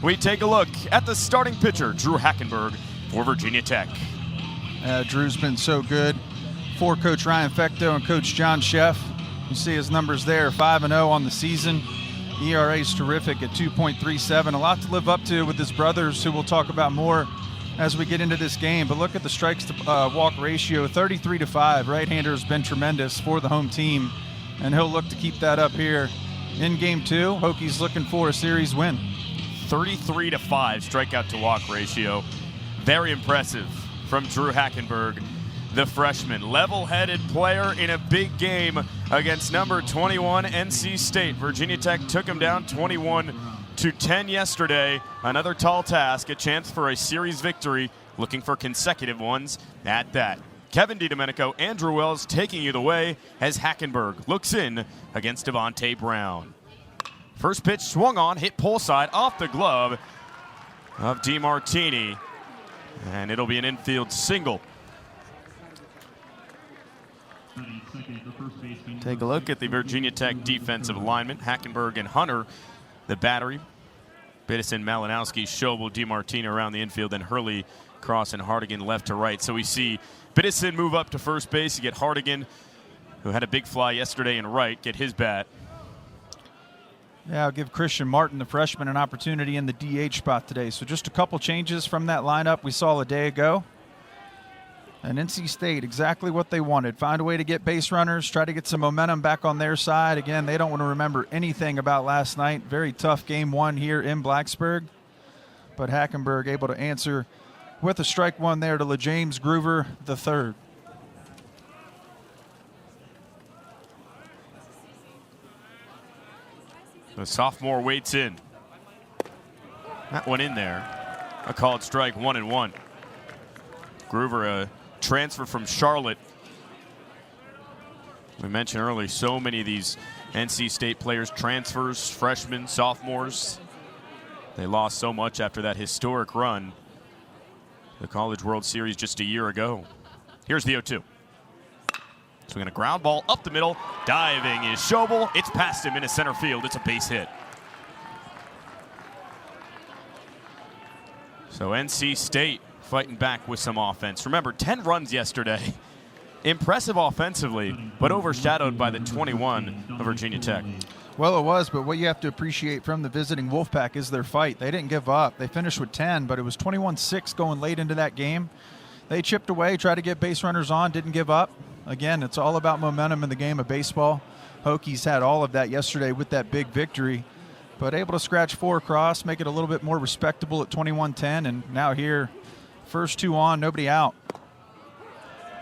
we take a look at the starting pitcher, Drue Hackenberg, for Virginia Tech. Drew's been so good for Coach Ryan Fecteau and Coach John Sheff. You see his numbers there, 5-0 on the season. ERA is terrific at 2.37. A lot to live up to with his brothers, who we'll talk about more as we get into this game. But look at the strikes to walk ratio, 33-5. Right-hander has been tremendous for the home team, and he'll look to keep that up here in Game 2. Hokies looking for a series win. 33-5 strikeout to walk ratio. Very impressive from Drue Hackenberg, the freshman. Level-headed player in a big game against number 21 NC State. Virginia Tech took him down 21-10 yesterday. Another tall task, a chance for a series victory, looking for consecutive ones at that. Kevin DiDomenico, Andrew Wells taking you the way as Hackenberg looks in against Devontae Brown. First pitch swung on, hit pole side off the glove of DeMartini, and it'll be an infield single. Take a look at the Virginia Tech defensive alignment. Hackenberg and Hunter, the battery. Biddison, Malinowski, Schobel, DeMartini around the infield, and Hurley, Cross, and Hardigan left to right. So we see Biddison move up to first base. You get Hardigan, who had a big fly yesterday in right, get his bat. Yeah, I'll give Christian Martin, the freshman, an opportunity in the DH spot today. So just a couple changes from that lineup we saw a day ago. And NC State, exactly what they wanted. Find a way to get base runners, try to get some momentum back on their side. Again, they don't want to remember anything about last night. Very tough Game 1 here in Blacksburg. But Hackenberg able to answer with a strike one there to LeJames Groover III. The sophomore waits in. That one in there. A called strike, 1-1. Groover, a transfer from Charlotte. We mentioned earlier, so many of these NC State players, transfers, freshmen, sophomores. They lost so much after that historic run, the College World Series just a year ago. Here's the 0-2. Swinging a ground ball up the middle. Diving is Schobel. It's past him into center field. It's a base hit. So NC State fighting back with some offense. Remember, 10 runs yesterday. Impressive offensively, but overshadowed by the 21 of Virginia Tech. Well, it was, but what you have to appreciate from the visiting Wolfpack is their fight. They didn't give up. They finished with 10, but it was 21-6 going late into that game. They chipped away, tried to get base runners on, didn't give up. Again, it's all about momentum in the game of baseball. Hokies had all of that yesterday with that big victory, but able to scratch 4 across, make it a little bit more respectable at 21-10, and now here, first 2 on, nobody out.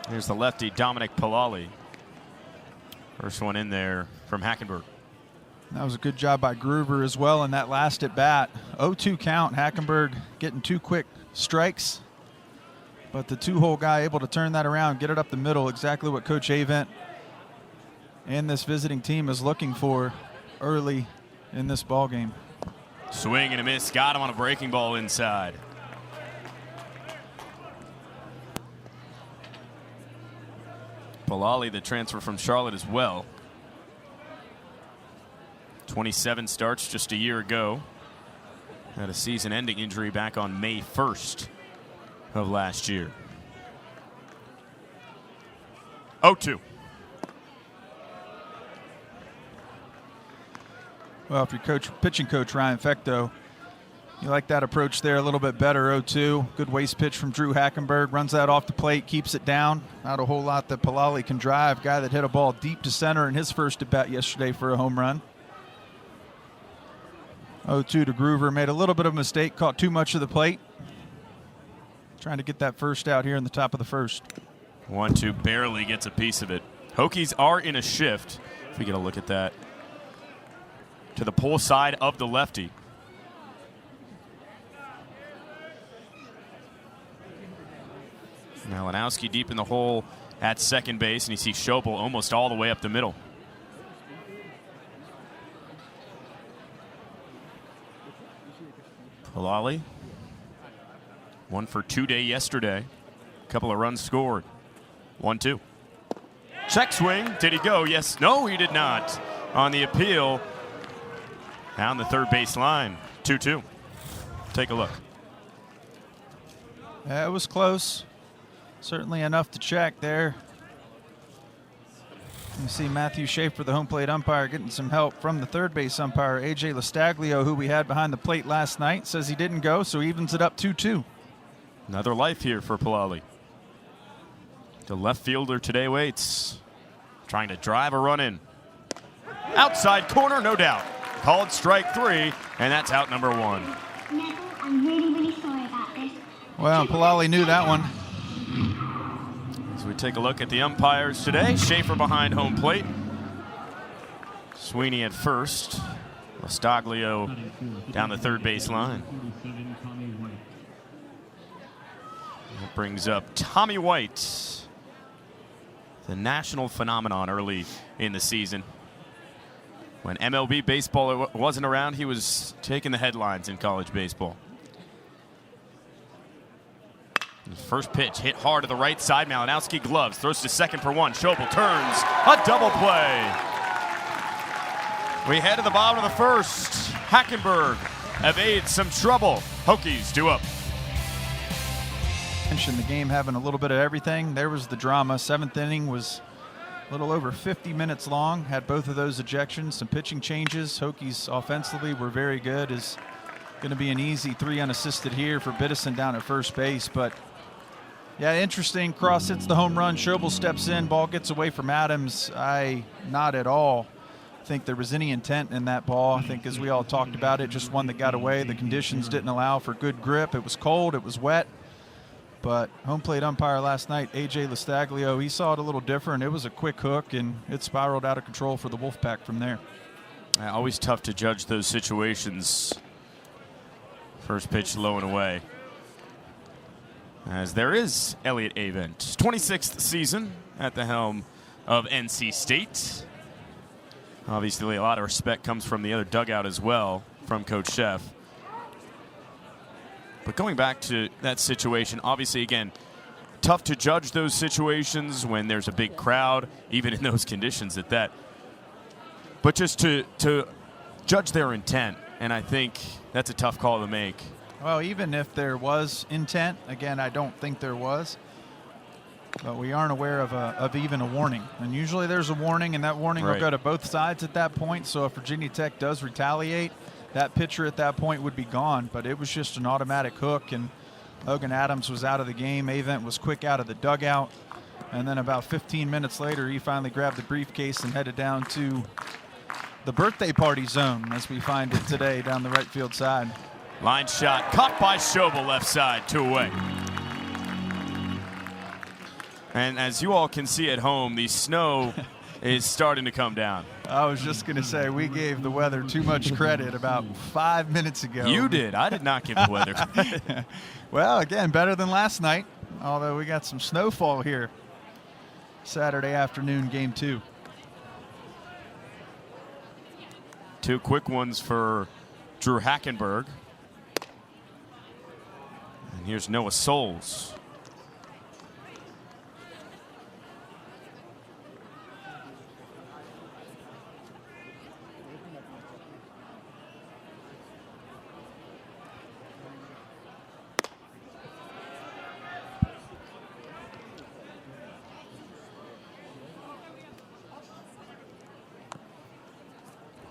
Here's the lefty, Dominic Palali. First one in there from Hackenberg. That was a good job by Groover as well in that last at bat. 0-2 count, Hackenberg getting 2 quick strikes. But the 2-hole guy able to turn that around, get it up the middle, exactly what Coach Avent and this visiting team is looking for early in this ball game. Swing and a miss, got him on a breaking ball inside. Palali, the transfer from Charlotte as well. 27 starts just a year ago. Had a season-ending injury back on May 1st. Of last year. 0-2. Well, if you're pitching coach Ryan Fecteau, you like that approach there a little bit better. 0-2. Good waste pitch from Drue Hackenberg. Runs that off the plate, keeps it down. Not a whole lot that Palali can drive. Guy that hit a ball deep to center in his first at bat yesterday for a home run. 0-2 to Groover. Made a little bit of a mistake, caught too much of the plate. Trying to get that first out here in the top of the first. 1-2 barely gets a piece of it. Hokies are in a shift. If we get a look at that. To the pull side of the lefty. Malinowski deep in the hole at second base, and you see Schobel almost all the way up the middle. Palali. 1 for 2 day yesterday. Couple of runs scored. 1-2. Check swing. Did he go? Yes. No, he did not. On the appeal. Down the third base line. 2-2. Take a look. Yeah, it was close. Certainly enough to check there. You see Matthew Schaefer, the home plate umpire, getting some help from the third base umpire, A.J. Lastaglio, who we had behind the plate last night, says he didn't go, so evens it up 2-2. Another life here for Palali. The left fielder today waits. Trying to drive a run in. Outside corner, no doubt. Called strike 3, and that's out number 1. I'm really, really sorry about this. Well, Palali knew that one. As we take a look at the umpires today, Schaefer behind home plate. Sweeney at first. Lastaglio down the third base line. That brings up Tommy White, the national phenomenon early in the season. When MLB baseball wasn't around, he was taking the headlines in college baseball. First pitch hit hard to the right side. Malinowski gloves, throws to second for 1. Schobel turns, a double play. We head to the bottom of the first. Hackenberg evades some trouble. Hokies 2 up. Mentioned the game having a little bit of everything. There was the drama. 7th inning was a little over 50 minutes long. Had both of those ejections, some pitching changes. Hokies offensively were very good. Is going to be an easy 3 unassisted here for Biddison down at first base, but yeah, interesting. Cross hits the home run. Schobel steps in. Ball gets away from Adams. I not at all think there was any intent in that ball. I think as we all talked about it, just one that got away. The conditions didn't allow for good grip. It was cold. It was wet. But home plate umpire last night, A.J. Lastaglio, he saw it a little different. It was a quick hook, and it spiraled out of control for the Wolfpack from there. Always tough to judge those situations. First pitch low and away. As there is Elliott Avent, 26th season at the helm of NC State. Obviously, a lot of respect comes from the other dugout as well, from Coach Sheff. But going back to that situation, obviously, again, tough to judge those situations when there's a big crowd, even in those conditions at that. But just to judge their intent, and I think that's a tough call to make. Well, even if there was intent, again, I don't think there was, but we aren't aware of even a warning. And usually there's a warning, and that warning will go to both sides at that point. So if Virginia Tech does retaliate, that pitcher at that point would be gone. But it was just an automatic hook, and Logan Adams was out of the game. Avent was quick out of the dugout. And then about 15 minutes later, he finally grabbed the briefcase and headed down to the birthday party zone, as we find it today, down the right field side. Line shot, caught by Schobel, left side, 2 away. And as you all can see at home, the snow is starting to come down. I was just going to say, we gave the weather too much credit about 5 minutes ago. You did. I did not give the weather credit. Well, again, better than last night, although we got some snowfall here Saturday afternoon, game 2. 2 quick ones for Drue Hackenberg. And here's Noah Souls.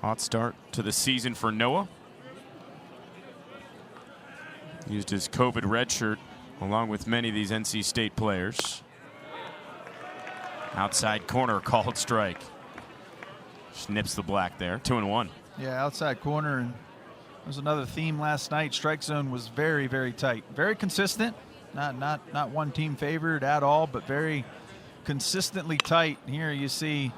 Hot start to the season for Noah. Used his COVID red shirt along with many of these NC State players. Outside corner, called strike. Snips the black there, 2-1. Yeah, outside corner, and there was another theme last night. Strike zone was very, very tight. Very consistent. Not one team favored at all, but very consistently tight. Here you see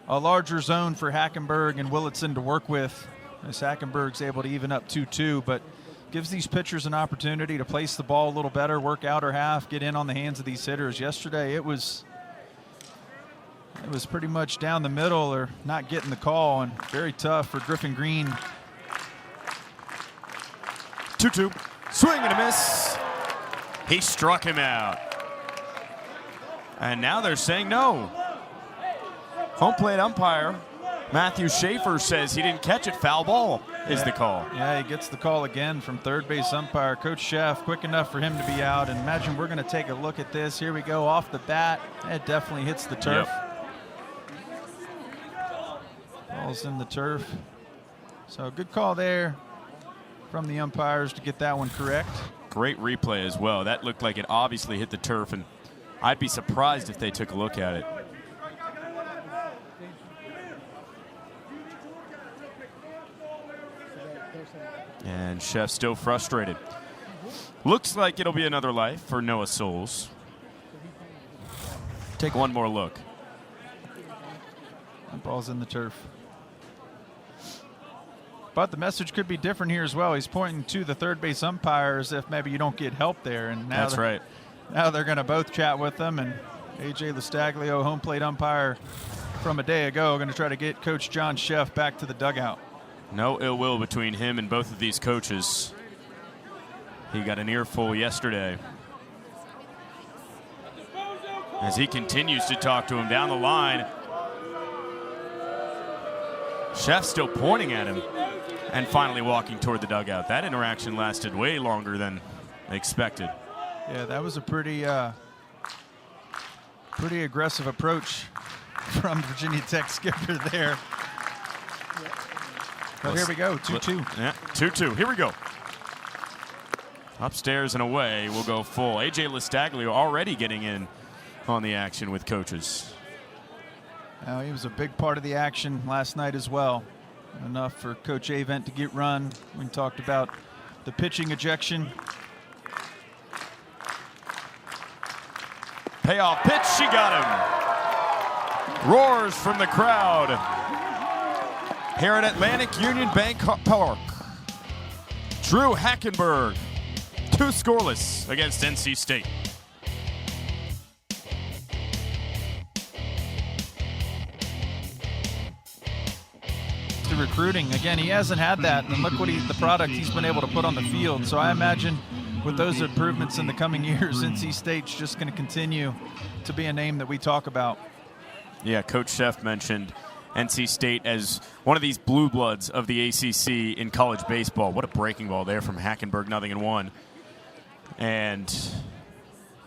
a larger zone for Hackenberg and Willitson to work with, as Hackenberg's able to even up 2-2, but gives these pitchers an opportunity to place the ball a little better, work outer half, get in on the hands of these hitters. Yesterday it was pretty much down the middle or not getting the call, and very tough for Griffin Green. 2-2, swing and a miss. He struck him out. And now they're saying no. Home plate umpire Matthew Schaefer says he didn't catch it, foul ball. is the call. Yeah, he gets the call again from third base umpire. Coach Sheff, quick enough for him to be out. And imagine we're going to take a look at this. Here we go, off the bat. It definitely hits the turf. Ball's in the turf. So good call there from the umpires to get that one correct. Great replay as well. That looked like it obviously hit the turf, and I'd be surprised if they took a look at it. And Sheff still frustrated. Looks like it'll be another life for Noah Souls. Take one more look. That ball's in the turf. But the message could be different here as well. He's pointing to the third base umpire as if maybe you don't get help there. And now that's right. Now they're going to both chat with them. And A.J. Listaglio, home plate umpire from a day ago, going to try to get Coach John Sheff back to the dugout. No ill will between him and both of these coaches. He got an earful yesterday as he continues to talk to him down the line. Sheff still pointing at him and finally walking toward the dugout. That interaction lasted way longer than expected. Yeah, that was a pretty aggressive approach from Virginia Tech skipper there. But here we go, 2-2. Yeah, 2-2. Here we go. Upstairs and away, we'll go full. A.J. Listaglio already getting in on the action with coaches. He was a big part of the action last night as well. Enough for Coach Avent to get run. We talked about the pitching ejection. Payoff pitch, she got him. Roars from the crowd here at Atlantic Union Bank Park. Drue Hackenberg, 2 scoreless against NC State. The recruiting, again, he hasn't had that, and look what the product he's been able to put on the field. So I imagine with those improvements in the coming years, NC State's just going to continue to be a name that we talk about. Yeah, Coach Sheff mentioned NC State as one of these blue bloods of the ACC in college baseball. What a breaking ball there from Hackenberg, 0-1. And,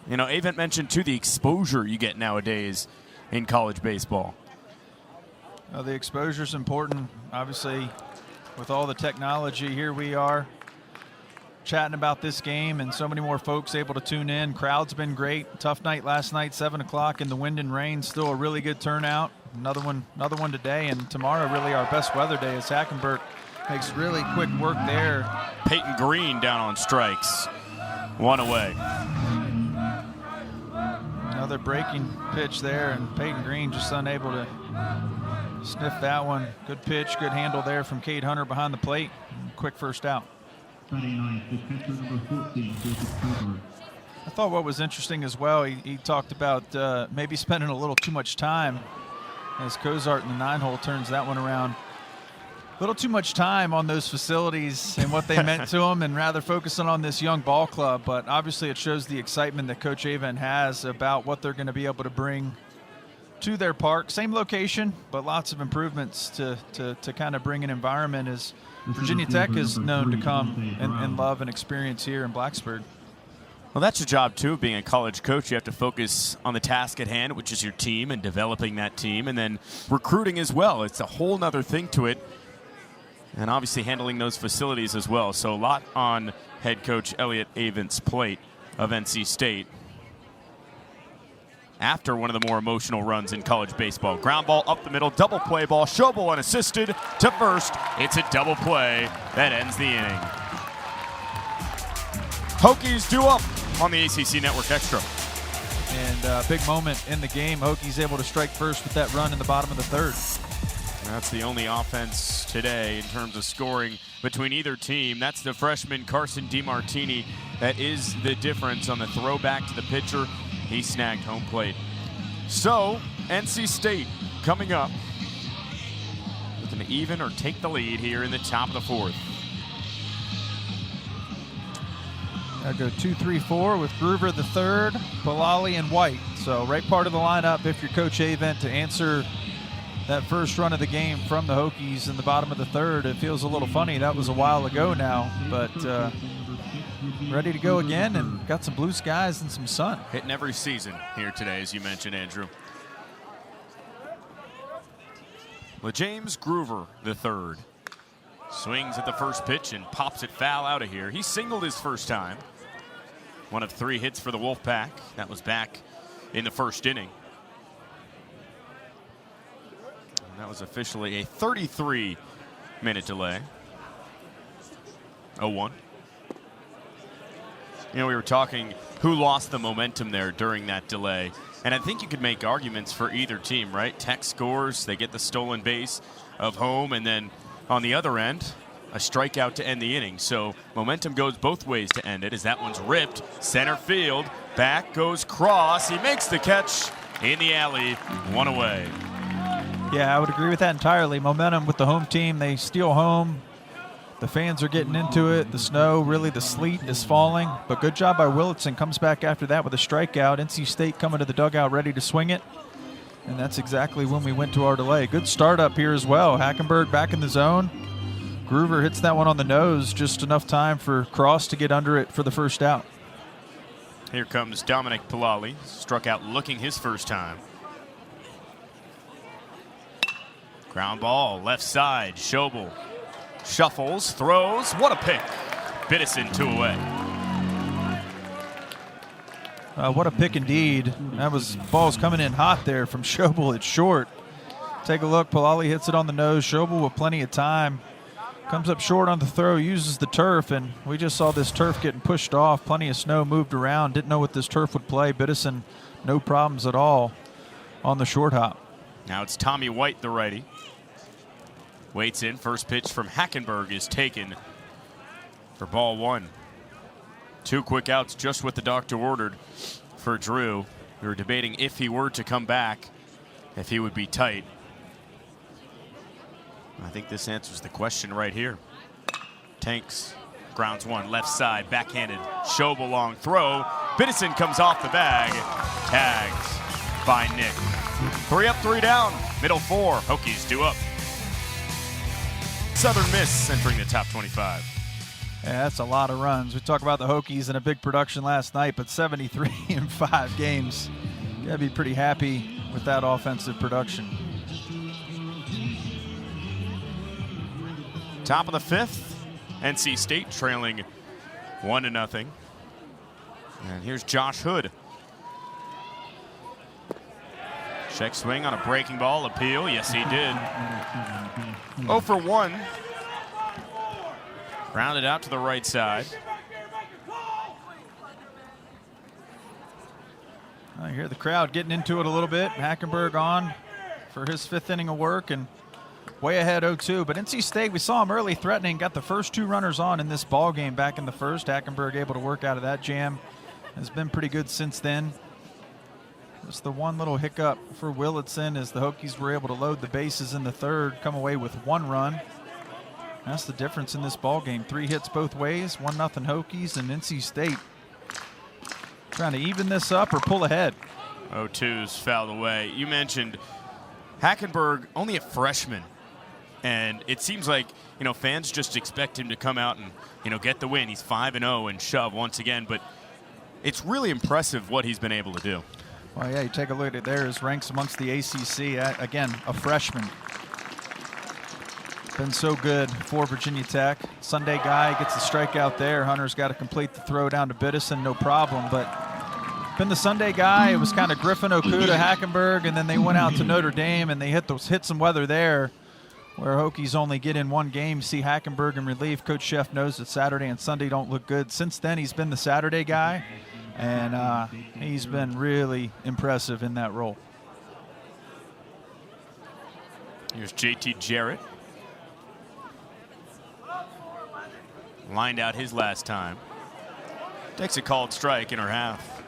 you know, Avent mentioned, too, the exposure you get nowadays in college baseball. The exposure is important. Obviously, with all the technology, here we are chatting about this game and so many more folks able to tune in. Crowd's been great. Tough night last night, 7 o'clock in the wind and rain. Still a really good turnout. Another one today, and tomorrow really our best weather day as Hackenberg makes really quick work there. Peyton Green down on strikes. 1 away. Another breaking pitch there, and Peyton Green just unable to sniff that one. Good pitch, good handle there from Cade Hunter behind the plate. Quick first out. I thought what was interesting as well, he talked about maybe spending a little too much time as Cozart in the 9-hole turns that one around. A little too much time on those facilities and what they meant to him, and rather focusing on this young ball club. But obviously it shows the excitement that Coach Avent has about what they're going to be able to bring to their park. Same location, but lots of improvements to kind of bring an environment as Virginia Tech is known to come and love and experience here in Blacksburg. Well, that's your job, too, of being a college coach. You have to focus on the task at hand, which is your team and developing that team, and then recruiting as well. It's a whole nother thing to it, and obviously handling those facilities as well. So a lot on head coach Elliot Avent's plate of NC State after one of the more emotional runs in college baseball. Ground ball up the middle, double play ball, Schobel unassisted to first. It's a double play that ends the inning. Hokies due up on the ACC Network Extra. And big moment in the game. Hokies able to strike first with that run in the bottom of the third. That's the only offense today in terms of scoring between either team. That's the freshman Carson DiMartini. That is the difference on the throwback to the pitcher. He snagged home plate. So, NC State coming up with an even or take the lead here in the top of the 4th. I'll go 2-3-4 with Groover the third, Palali and White. So right part of the lineup if you're Coach Avent to answer that first run of the game from the Hokies in the bottom of the third. It feels a little funny. That was a while ago now, but ready to go again and got some blue skies and some sun. Hitting every season here today, as you mentioned, Andrew. James Groover III swings at the first pitch and pops it foul out of here. He singled his first time. One of 3 hits for the Wolfpack. That was back in the first inning. And that was officially a 33-minute delay. 0-1. You know, we were talking who lost the momentum there during that delay. And I think you could make arguments for either team, right? Tech scores, they get the stolen base of home, and then on the other end, a strikeout to end the inning. So momentum goes both ways to end it, as that one's ripped. Center field, back goes Cross. He makes the catch in the alley, 1 away. Yeah, I would agree with that entirely. Momentum with the home team. They steal home. The fans are getting into it. The snow, really the sleet is falling. But good job by Willitson. Comes back after that with a strikeout. NC State coming to the dugout ready to swing it. And that's exactly when we went to our delay. Good start up here as well. Hackenberg back in the zone. Groover hits that one on the nose. Just enough time for Cross to get under it for the first out. Here comes Dominic Pilali. Struck out looking his first time. Ground ball, left side, Schobel. Shuffles, throws, what a pick. Biddison 2 away. What a pick indeed. That was balls coming in hot there from Schobel at short. Take a look, Pilali hits it on the nose. Schobel with plenty of time. Comes up short on the throw, uses the turf, and we just saw this turf getting pushed off. Plenty of snow moved around. Didn't know what this turf would play. Biddison, no problems at all on the short hop. Now it's Tommy White, the righty. Waits in. First pitch from Hackenberg is taken for ball 1. 2 quick outs, just what the doctor ordered for Drue. We were debating if he were to come back, if he would be tight. I think this answers the question right here. Tanks, grounds 1, left side, backhanded. Schobel long throw. Biddison comes off the bag. Tagged by Nick. 3 up, 3 down. Middle 4. Hokies 2 up. Southern Miss entering the top 25. Yeah, that's a lot of runs. We talked about the Hokies in a big production last night, but 73 in 5 games. You gotta be pretty happy with that offensive production. Top of the 5th. NC State trailing 1-0. And here's Josh Hood. Check swing on a breaking ball. Appeal. Yes, he did. 0 for 1. Grounded out to the right side. I hear the crowd getting into it a little bit. Hackenberg on for his 5th inning of work and way ahead 0-2. But NC State, we saw him early threatening, got the first 2 runners on in this ball game back in the first. Hackenberg able to work out of that jam. Has been pretty good since then. Just the one little hiccup for Willitson as the Hokies were able to load the bases in the third, come away with 1 run. That's the difference in this ball game. 3 hits both ways, 1-0 Hokies, and NC State trying to even this up or pull ahead. 0-2's fouled away. You mentioned Hackenberg, only a freshman, and it seems like, you know, fans just expect him to come out and, you know, get the win. He's 5-0 and shove once again, but it's really impressive what he's been able to do. Well, yeah, you take a look at it there. His ranks amongst the ACC. Again, a freshman. Been so good for Virginia Tech. Sunday guy gets the strikeout there. Hunter's got to complete the throw down to Biddison, no problem. But been the Sunday guy. It was kind of Griffin, Okuda, Hackenberg, and then they went out to Notre Dame and they hit some weather there where Hokies only get in 1 game. See Hackenberg in relief. Coach Sheff knows that Saturday and Sunday don't look good. Since then, he's been the Saturday guy. And he's been really impressive in that role. Here's JT Jarrett. Lined out his last time. Takes a called strike in her half.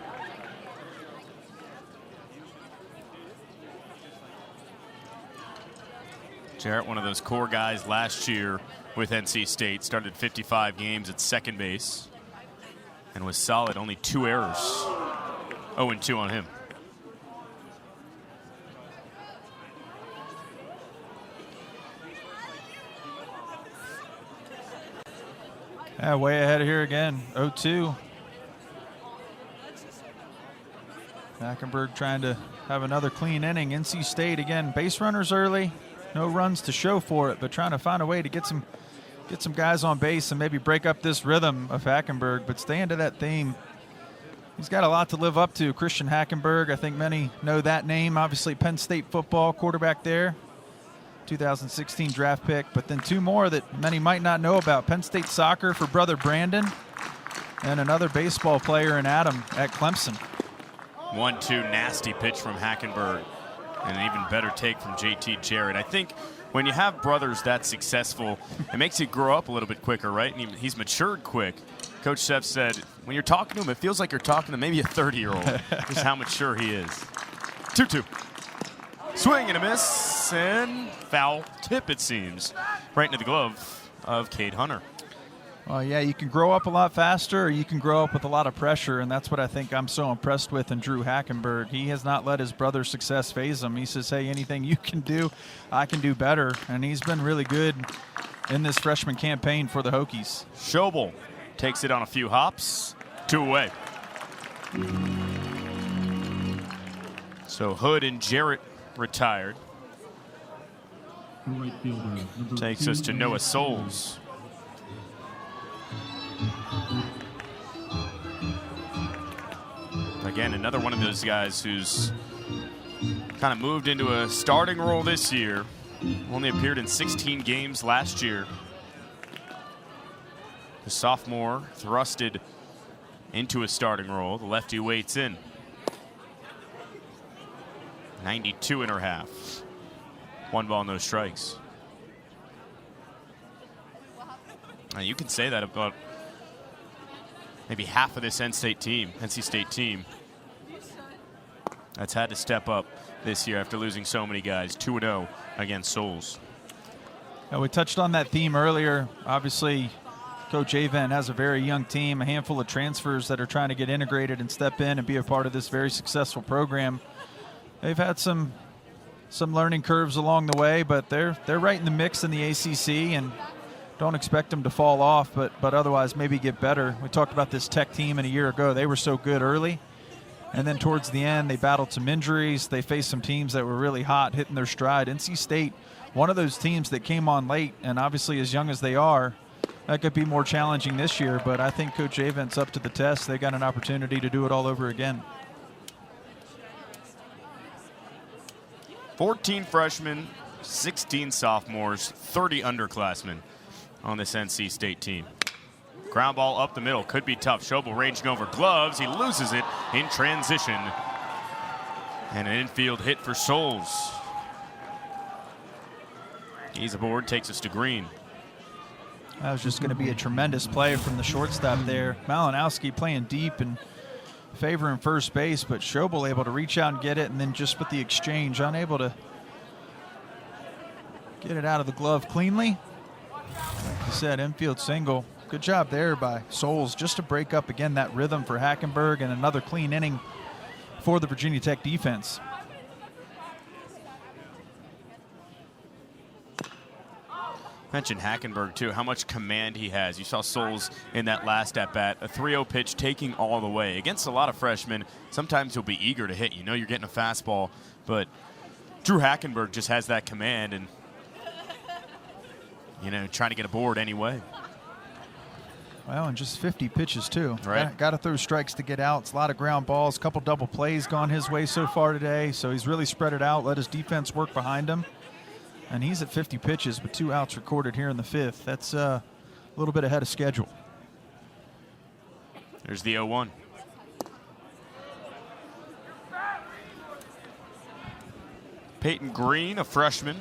Jarrett, one of those core guys last year with NC State, started 55 games at second base. And was solid, only 2 errors. 0-2 on him. Yeah, way ahead here again, 0-2. Hackenberg trying to have another clean inning. NC State, again, base runners early. No runs to show for it, but trying to find a way to get some guys on base and maybe break up this rhythm of Hackenberg, but stay into that theme. He's got a lot to live up to. Christian Hackenberg, I think many know that name. Obviously, Penn State football quarterback there. 2016 draft pick, but then two more that many might not know about. Penn State soccer for brother Brandon, and another baseball player in Adam at Clemson. 1-2 nasty pitch from Hackenberg, and an even better take from JT Jarrett. I think when you have brothers that successful, it makes you grow up a little bit quicker, right? And he's matured quick. Coach Sheff said, when you're talking to him, it feels like you're talking to maybe a 30-year-old. Just how mature he is. 2-2. Swing and a miss, and foul tip, it seems. Right into the glove of Cade Hunter. Well, yeah, you can grow up a lot faster, or you can grow up with a lot of pressure, and that's what I think I'm so impressed with in Drue Hackenberg. He has not let his brother's success faze him. He says, hey, anything you can do, I can do better, and he's been really good in this freshman campaign for the Hokies. Schobel takes it on a few hops, 2 away. So Hood and Jarrett retired. Right fielder, Takes us to Noah Souls. Again, another one of those guys who's kind of moved into a starting role this year. Only appeared in 16 games last year. The sophomore thrusted into a starting role. The lefty waits in. 92 in her half. 1 ball, no strikes. Now you can say that about maybe half of this NC State team that's had to step up this year after losing so many guys. 2-0 against Souls. Now, we touched on that theme earlier. Obviously, Coach Avent has a very young team, a handful of transfers that are trying to get integrated and step in and be a part of this very successful program. They've had some learning curves along the way, but they're right in the mix in the ACC, and don't expect them to fall off, but otherwise maybe get better. We talked about this Tech team a year ago. They were so good early, and then towards the end they battled some injuries. They faced some teams that were really hot, hitting their stride. NC State, one of those teams that came on late, and obviously as young as they are, that could be more challenging this year, but I think Coach Avent's up to the test. They got an opportunity to do it all over again. 14 freshmen, 16 sophomores, 30 underclassmen on this NC State team. Ground ball up the middle, could be tough. Schobel ranging over gloves, he loses it in transition. And an infield hit for Souls. He's aboard, takes us to Green. That was just going to be a tremendous play from the shortstop there. Malinowski playing deep and favoring first base, but Schobel able to reach out and get it, and then just with the exchange, unable to get it out of the glove cleanly. Like you said, infield single. Good job there by Souls just to break up again that rhythm for Hackenberg, and another clean inning for the Virginia Tech defense. Mentioned Hackenberg too, how much command he has. You saw Souls in that last at-bat, a 3-0 pitch taking all the way. Against a lot of freshmen, sometimes he'll be eager to hit. You know you're getting a fastball, but Drue Hackenberg just has that command and, you know, trying to get aboard anyway. Well, and just 50 pitches too. Right. Got to throw strikes to get out. It's a lot of ground balls, a couple double plays gone his way so far today, so he's really spread it out, let his defense work behind him. And he's at 50 pitches with 2 outs recorded here in the 5th. That's a little bit ahead of schedule. There's the 0-1. Peyton Green, a freshman.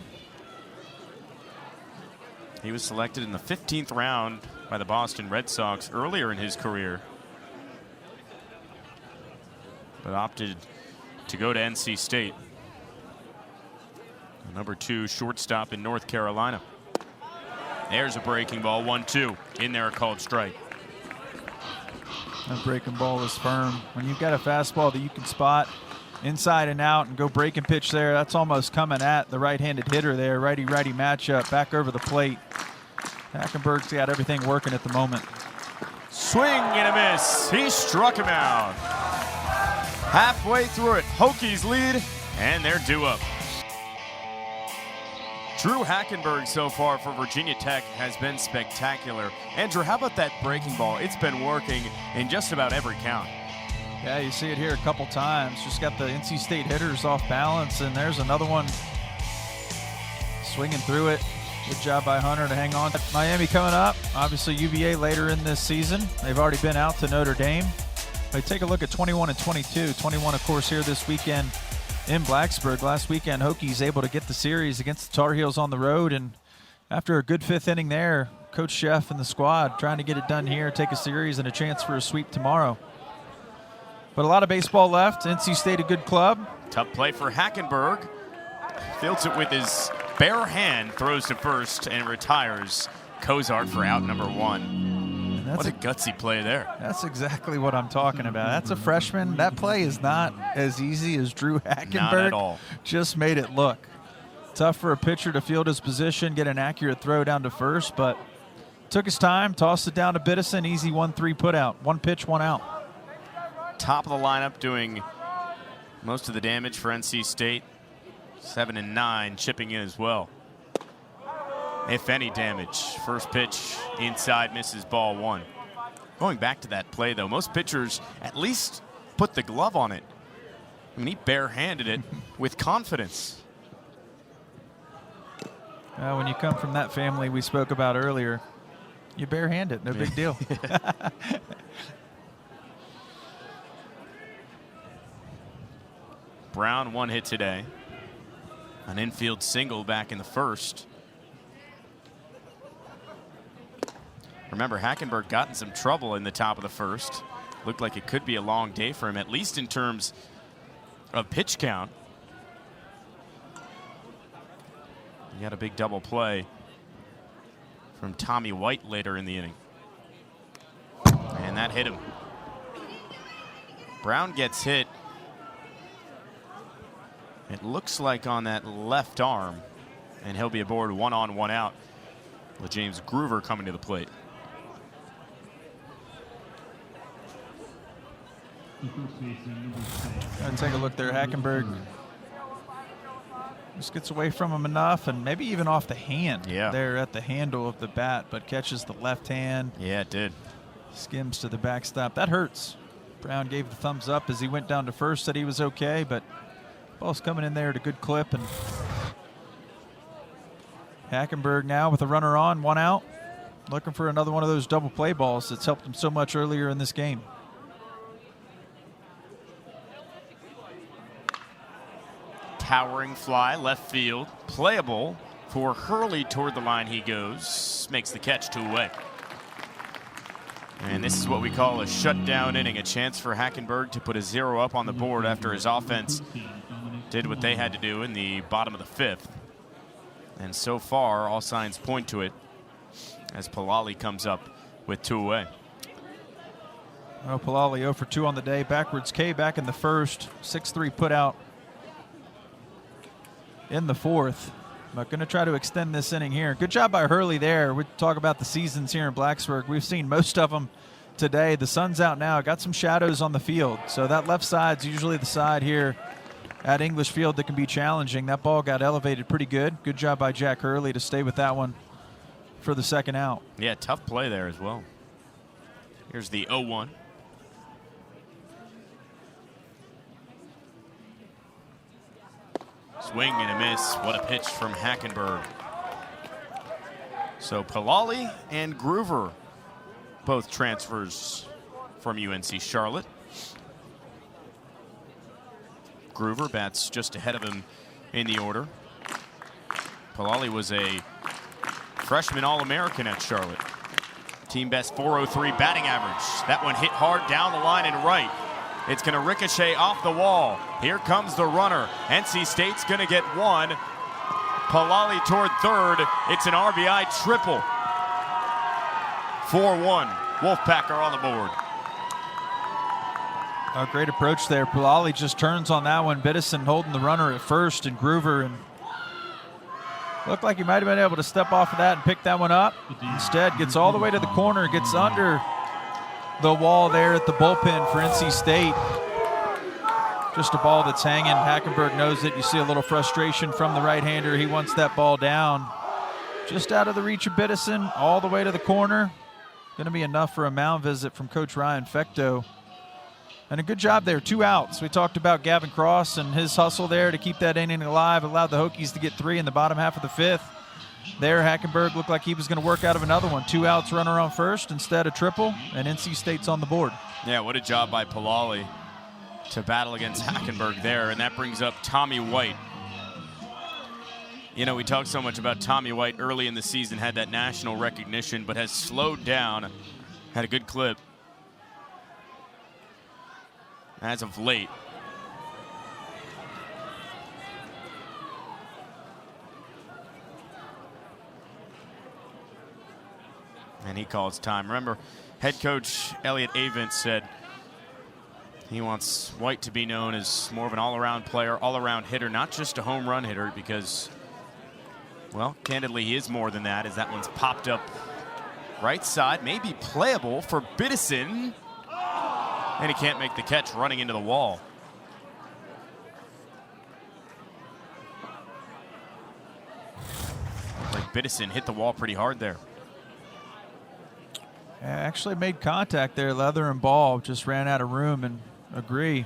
He was selected in the 15th round by the Boston Red Sox earlier in his career, but opted to go to NC State. Number 2 shortstop in North Carolina. There's a breaking ball, 1-2. In there, a called strike. That breaking ball is firm. When you've got a fastball that you can spot inside and out and go break and pitch there, that's almost coming at the right-handed hitter there. Righty-righty matchup back over the plate. Hackenberg's got everything working at the moment. Swing and a miss. He struck him out. Halfway through it, Hokies lead, and they're due up. Drue Hackenberg so far for Virginia Tech has been spectacular. Andrew, how about that breaking ball? It's been working in just about every count. Yeah, you see it here a couple times. Just got the NC State hitters off balance, and there's another one swinging through it. Good job by Hunter to hang on. Miami coming up. Obviously UVA later in this season. They've already been out to Notre Dame. They take a look at 21 and 22. 21, of course, here this weekend in Blacksburg. Last weekend, Hokies able to get the series against the Tar Heels on the road, and after a good fifth inning there, Coach Sheff and the squad trying to get it done here, take a series and a chance for a sweep tomorrow. But a lot of baseball left. NC State a good club. Tough play for Hackenberg. Fields it with his bare hand, throws to first, and retires Cozart for out number one. What a gutsy play there. That's exactly what I'm talking about. That's a freshman. That play is not as easy as Drue Hackenberg Not at all. just made it look. Tough for a pitcher to field his position, get an accurate throw down to first, but took his time, tossed it down to Biddison. Easy 1-3 put out. One pitch, one out. Top of the lineup doing most of the damage for NC State. 7 and 9 chipping in as well. If any damage. First pitch inside, misses, ball one. Going back to that play though, most pitchers at least put the glove on it. I mean, he barehanded it with confidence. When you come from that family we spoke about earlier, you barehand it, no big deal. Brown one hit today. An infield single back in the first. Remember, Hackenberg got in some trouble in the top of the first. Looked like it could be a long day for him, at least in terms of pitch count. He got a big double play from Tommy White later in the inning. And that hit him. Brown gets hit. It looks like on that left arm, and he'll be aboard 1 on, 1 out with James Groover coming to the plate. Take a look there. Hackenberg just gets away from him enough, and maybe even off the hand there at the handle of the bat, but catches the left hand. Yeah, it did. Skims to the backstop. That hurts. Brown gave the thumbs up as he went down to first, said he was okay, but ball's coming in there at a good clip, and Hackenberg now with a runner on, 1 out, looking for another one of those double play balls that's helped him so much earlier in this game. Towering fly, left field, playable for Hurley. Toward the line he goes, makes the catch, 2 away. And this is what we call a shutdown inning, a chance for Hackenberg to put a 0 up on the board after his offense did what they had to do in the bottom of the 5th. And so far, all signs point to it as Palali comes up with 2 away. Well, Palali 0 for 2 on the day. Backwards K back in the first. 6-3 put out in the 4th. But going to try to extend this inning here. Good job by Hurley there. We talk about the seasons here in Blacksburg. We've seen most of them today. The sun's out now. Got some shadows on the field. So that left side's usually the side here at English Field that can be challenging. That ball got elevated pretty good. Good job by Jack Hurley to stay with that one for the second out. Yeah, tough play there as well. Here's the 0-1. Swing and a miss. What a pitch from Hackenberg. So Palali and Groover, both transfers from UNC Charlotte. Groover bats just ahead of him in the order. Palali was a freshman All-American at Charlotte. Team best 403 batting average. That one hit hard down the line and right. It's going to ricochet off the wall. Here comes the runner. NC State's going to get 1. Palali toward third. It's an RBI triple. 4-1. Wolfpack are on the board. A great approach there. Palali just turns on that one. Biddison holding the runner at first, and Groover, and looked like he might have been able to step off of that and pick that one up. Instead, gets all the way to the corner, gets under the wall there at the bullpen for NC State. Just a ball that's hanging. Hackenberg knows it. You see a little frustration from the right-hander. He wants that ball down. Just out of the reach of Biddison, all the way to the corner. Going to be enough for a mound visit from Coach Ryan Fecteau. And a good job there, 2 outs. We talked about Gavin Cross and his hustle there to keep that inning alive, allowed the Hokies to get 3 in the bottom half of the 5th. There, Hackenberg looked like he was going to work out of another one. 2 outs, runner on first instead of triple, and NC State's on the board. Yeah, what a job by Palali to battle against Hackenberg there, and that brings up Tommy White. You know, we talked so much about Tommy White early in the season, had that national recognition, but has slowed down, had a good clip as of late. And he calls time. Remember, head coach Elliot Avent said he wants White to be known as more of an all-around player, all-around hitter, not just a home run hitter, because, well, candidly, he is more than that, as that one's popped up right side, maybe playable for Biddison. And he can't make the catch, running into the wall. Like Biddison hit the wall pretty hard there. Actually made contact there, leather and ball, just ran out of room, and agree.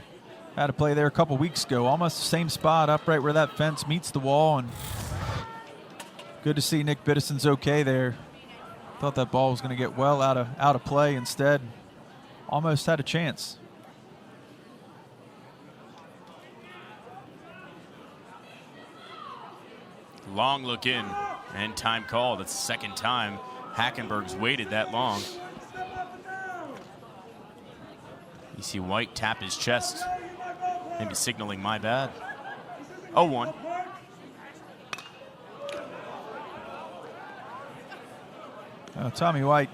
Had to play there a couple weeks ago, almost the same spot, up right where that fence meets the wall, and good to see Nick Biddison's okay there. Thought that ball was going to get well out of play. Instead, almost had a chance. Long look in and time called. That's the second time Hackenberg's waited that long. You see White tap his chest, maybe signaling my bad. 0-1. Tommy White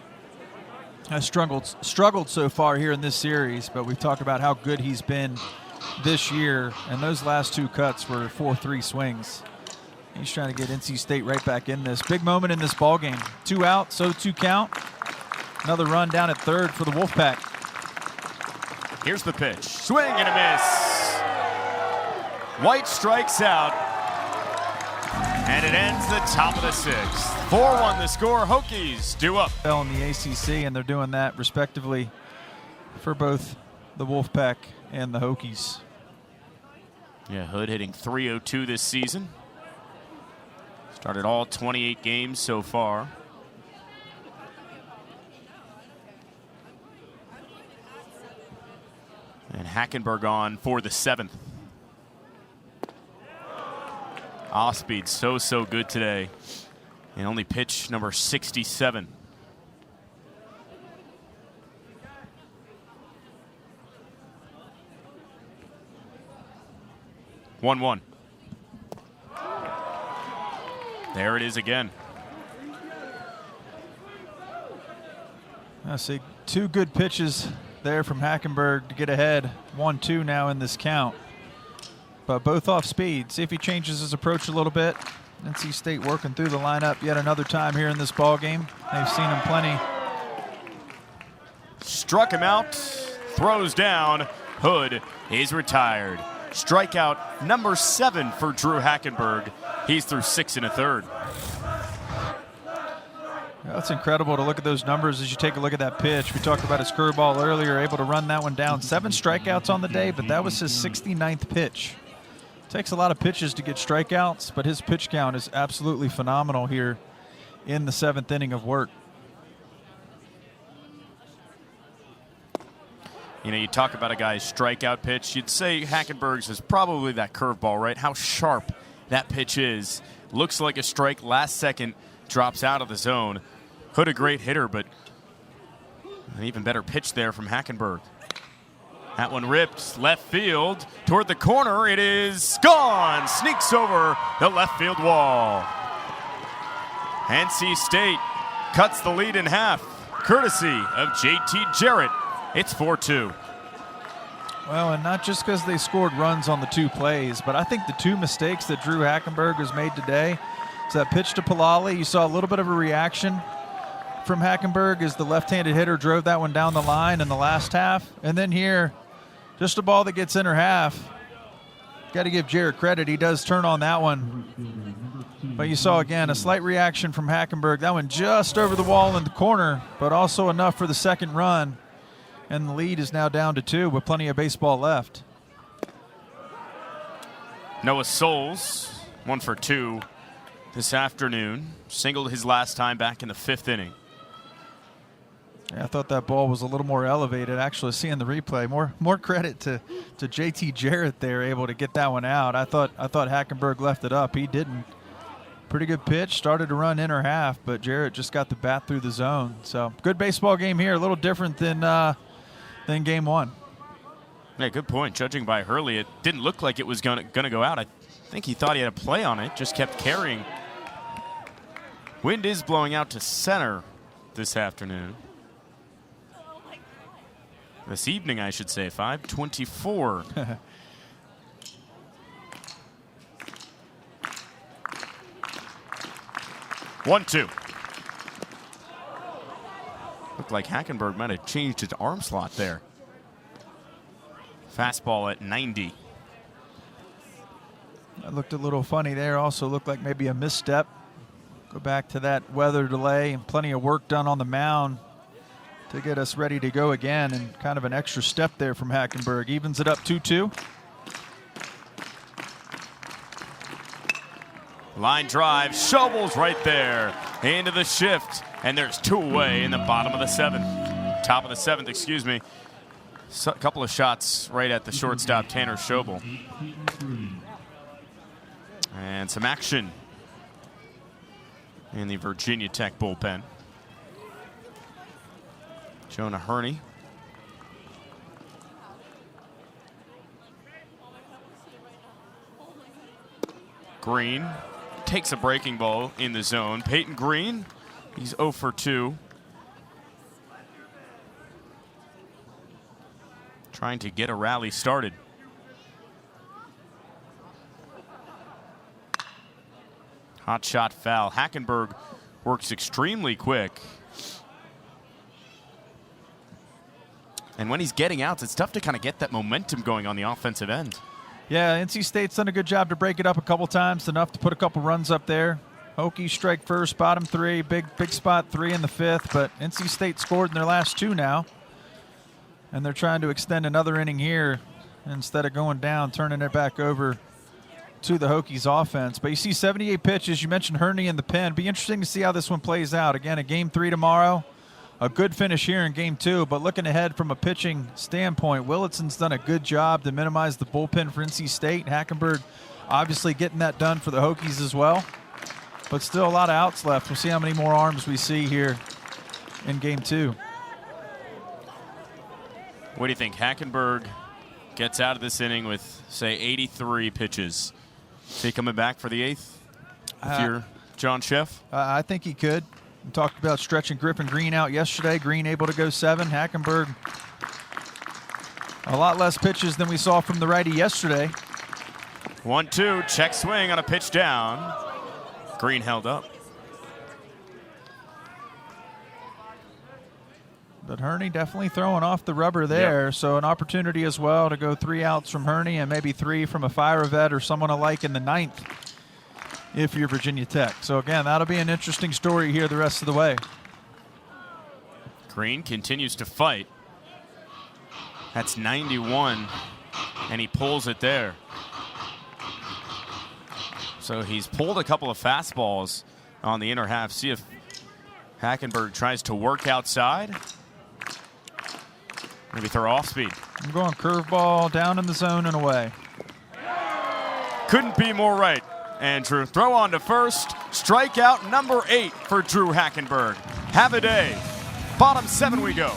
has struggled so far here in this series, but we've talked about how good he's been this year, and those last 2 cuts were 4-3 swings. He's trying to get NC State right back in this. Big moment in this ball game. 2 outs, 0-2 count. Another run down at third for the Wolfpack. Here's the pitch. Swing and a miss. White strikes out. And it ends the top of the 6th. 4-1 the score. Hokies due up. In the ACC, and they're doing that respectively for both the Wolfpack and the Hokies. Yeah, Hood hitting .302 this season. Started all 28 games so far. And Hackenberg on for the 7th. Off speed so good today. And only pitch number 67. One. There it is again. I see 2 good pitches there from Hackenberg to get ahead. 1-2 now in this count, but both off speed. See if he changes his approach a little bit. NC State working through the lineup yet another time here in this ball game. They've seen him plenty. Struck him out, throws down. Hood is retired. Strikeout number 7 for Drue Hackenberg. He's through 6 1/3. That's incredible to look at those numbers as you take a look at that pitch. We talked about his curveball earlier, able to run that one down. 7 strikeouts on the day, but that was his 69th pitch. Takes a lot of pitches to get strikeouts, but his pitch count is absolutely phenomenal here in the 7th inning of work. You know, you talk about a guy's strikeout pitch, you'd say Hackenberg's is probably that curveball, right? How sharp that pitch is. Looks like a strike, last second, drops out of the zone. Hood a great hitter, but an even better pitch there from Hackenberg. That one ripped left field toward the corner. It is gone. Sneaks over the left field wall. NC State cuts the lead in half, courtesy of JT Jarrett. It's 4-2. Well, and not just because they scored runs on the 2 plays, but I think the 2 mistakes that Drue Hackenberg has made today is that pitch to Palali. You saw a little bit of a reaction from Hackenberg is the left-handed hitter drove that one down the line in the last half. And then here, just a ball that gets inner half. Got to give Jarrett credit. He does turn on that one. But you saw, again, a slight reaction from Hackenberg. That one just over the wall in the corner, but also enough for the second run. And the lead is now down to 2 with plenty of baseball left. Noah Souls, 1 for 2 this afternoon. Singled his last time back in the 5th inning. Yeah, I thought that ball was a little more elevated. Actually, seeing the replay, more credit to JT Jarrett there, able to get that one out. I thought Hackenberg left it up. He didn't. Pretty good pitch. Started to run inner half, but Jarrett just got the bat through the zone. So good baseball game here. A little different than game 1. Yeah, good point. Judging by Hurley, it didn't look like it was gonna go out. I think he thought he had a play on it. Just kept carrying. Wind is blowing out to center this afternoon. This evening, I should say. 5:24. 1-2. Looked like Hackenberg might have changed his arm slot there. Fastball at 90. That looked a little funny there. Also looked like maybe a misstep. Go back to that weather delay and plenty of work done on the mound to get us ready to go again, and kind of an extra step there from Hackenberg. Evens it up 2-2. Line drive, shovels right there into the shift, and there's 2 away in the bottom of the 7th. Top of the 7th, excuse me. So, a couple of shots right at the shortstop, Tanner Schobel. And some action in the Virginia Tech bullpen. Jonah Hurney. Green takes a breaking ball in the zone. Peyton Green, he's 0 for 2. Trying to get a rally started. Hot shot foul. Hackenberg works extremely quick. And when he's getting outs, it's tough to kind of get that momentum going on the offensive end. Yeah, NC State's done a good job to break it up a couple times, enough to put a couple runs up there. Hokies strike first, bottom 3, big spot 3 in the 5th, but NC State scored in their last 2 now. And they're trying to extend another inning here instead of going down, turning it back over to the Hokies offense. But you see 78 pitches. You mentioned Hurney in the pen. Be interesting to see how this one plays out. Again, a game 3 tomorrow. A good finish here in game 2, but looking ahead from a pitching standpoint, Willison's done a good job to minimize the bullpen for NC State. Hackenberg obviously getting that done for the Hokies as well, but still a lot of outs left. We'll see how many more arms we see here in game 2. What do you think? Hackenberg gets out of this inning with, say, 83 pitches. Is he coming back for the 8th if you're John Sheff? I think he could. We talked about stretching Griffin Green out yesterday. Green able to go 7. Hackenberg, a lot less pitches than we saw from the righty yesterday. 1-2, check swing on a pitch down. Green held up. But Hurney definitely throwing off the rubber there. Yep. So an opportunity as well to go 3 outs from Hurney and maybe 3 from a fire vet or someone alike in the 9th if you're Virginia Tech. So again, that'll be an interesting story here the rest of the way. Green continues to fight. That's 91, and he pulls it there. So he's pulled a couple of fastballs on the inner half. See if Hackenberg tries to work outside. Maybe throw off speed. I'm going curveball down in the zone and away. Couldn't be more right, Andrew. Throw on to first. Strikeout number 8 for Drue Hackenberg. Have a day. Bottom 7 we go.